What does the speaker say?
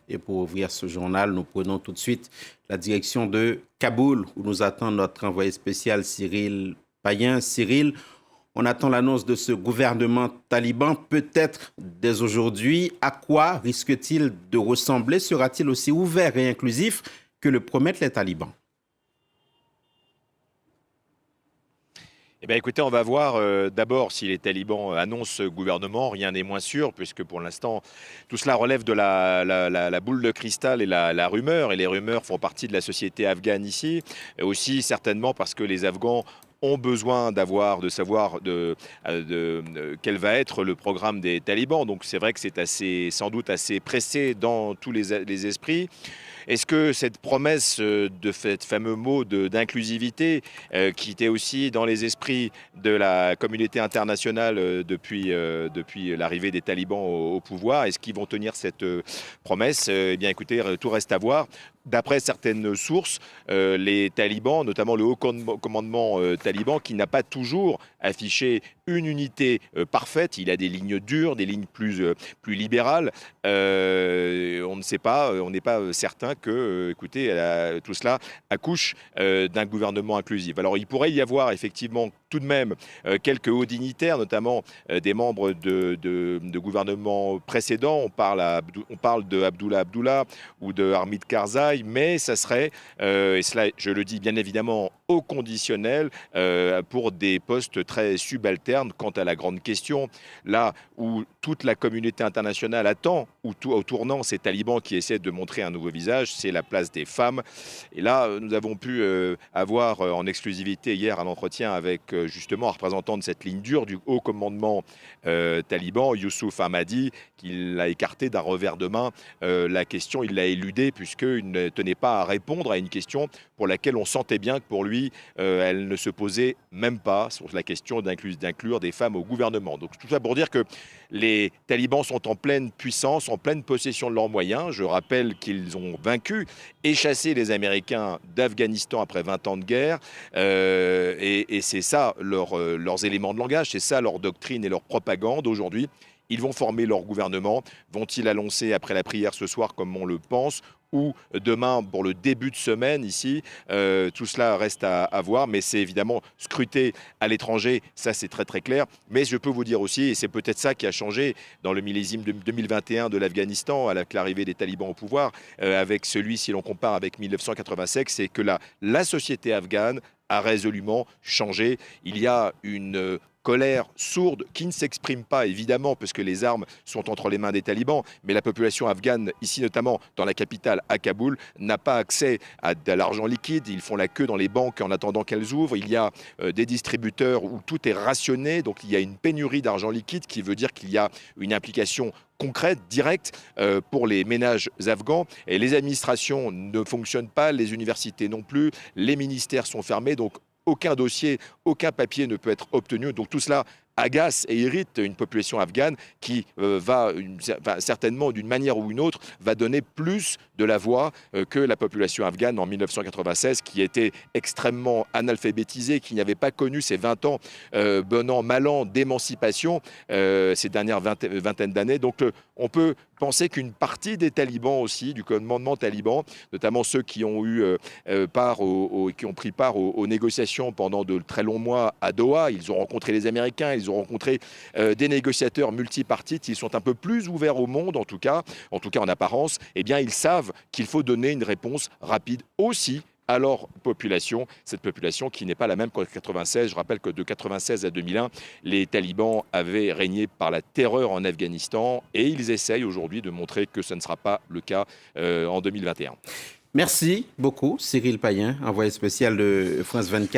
Et pour ouvrir ce journal, nous prenons tout de suite la direction de Kaboul, où nous attend notre envoyé spécial Cyril Payen. Cyril, on attend l'annonce de ce gouvernement taliban, peut-être dès aujourd'hui. À quoi risque-t-il de ressembler? Sera-t-il aussi ouvert et inclusif que le promettent les talibans? Eh bien, écoutez, on va voir d'abord si les talibans annoncent ce gouvernement. Rien n'est moins sûr, puisque pour l'instant, tout cela relève de la boule de cristal et la rumeur. Et les rumeurs font partie de la société afghane ici. Et aussi, certainement, parce que les Afghans ont besoin de savoir quel va être le programme des talibans. Donc c'est vrai que c'est sans doute assez pressé dans tous les esprits. Est-ce que cette promesse de ce fameux mot d'inclusivité qui était aussi dans les esprits de la communauté internationale depuis l'arrivée des talibans au pouvoir, est-ce qu'ils vont tenir cette promesse? Eh bien écoutez, tout reste à voir. D'après certaines sources, les talibans, notamment le haut commandement taliban, qui n'a pas toujours affiché une unité parfaite, il a des lignes dures, des lignes plus libérales. On ne sait pas, on n'est pas certain que, écoutez, tout cela accouche d'un gouvernement inclusif. Alors il pourrait y avoir effectivement tout de même quelques hauts dignitaires, notamment des membres de gouvernements précédents. On parle de Abdullah ou de Hamid Karzai, mais ça serait, et cela je le dis bien évidemment au conditionnel, pour des postes très subalternes quant à la grande question. Là où toute la communauté internationale attend, au tournant ces talibans qui essaient de montrer un nouveau visage, c'est la place des femmes. Et là, nous avons pu avoir en exclusivité hier un entretien avec justement un représentant de cette ligne dure du haut commandement taliban, Youssouf Ahmadi, qui l'a écarté d'un revers de main. La question, il l'a éludée puisqu'il ne tenait pas à répondre à une question pour laquelle on sentait bien que pour lui, elle ne se posait même pas sur la question d'inclure des femmes au gouvernement. Donc tout ça pour dire que les talibans sont en pleine puissance, en pleine possession de leurs moyens. Je rappelle qu'ils ont vaincu et chassé les Américains d'Afghanistan après 20 ans de guerre. Et c'est ça leurs éléments de langage, c'est ça leur doctrine et leur propagande aujourd'hui. Ils vont former leur gouvernement. Vont-ils annoncer après la prière ce soir comme on le pense ou demain pour le début de semaine ici? Tout cela reste à voir, mais c'est évidemment scruté à l'étranger, ça c'est très très clair. Mais je peux vous dire aussi, et c'est peut-être ça qui a changé dans le millésime de 2021 de l'Afghanistan, avec l'arrivée des talibans au pouvoir, avec celui, si l'on compare avec 1985, c'est que la société afghane a résolument changé. Il y a une colère sourde qui ne s'exprime pas évidemment parce que les armes sont entre les mains des talibans, mais la population afghane, ici notamment dans la capitale à Kaboul, n'a pas accès à de l'argent liquide. Ils font la queue dans les banques en attendant qu'elles ouvrent. Il y a des distributeurs où tout est rationné, donc il y a une pénurie d'argent liquide qui veut dire qu'il y a une implication concrète, directe pour les ménages afghans. Et les administrations ne fonctionnent pas, les universités non plus, les ministères sont fermés, donc aucun dossier, aucun papier ne peut être obtenu. Donc tout cela agace et irrite une population afghane qui certainement, d'une manière ou une autre, va donner plus de la voix que la population afghane en 1996, qui était extrêmement analphabétisée, qui n'avait pas connu ces 20 ans, bon an, mal an d'émancipation, ces dernières vingtaine d'années. Donc on peut penser qu'une partie des talibans aussi, du commandement taliban, notamment ceux qui ont pris part aux négociations pendant de très longs mois à Doha, ils ont rencontré les Américains, ils ont rencontré des négociateurs multipartites, ils sont un peu plus ouverts au monde en tout cas en apparence, eh bien ils savent qu'il faut donner une réponse rapide aussi à leur population, cette population qui n'est pas la même qu'en 1996. Je rappelle que de 1996 à 2001, les talibans avaient régné par la terreur en Afghanistan et ils essayent aujourd'hui de montrer que ce ne sera pas le cas en 2021. Merci beaucoup, Cyril Payen, envoyé spécial de France 24.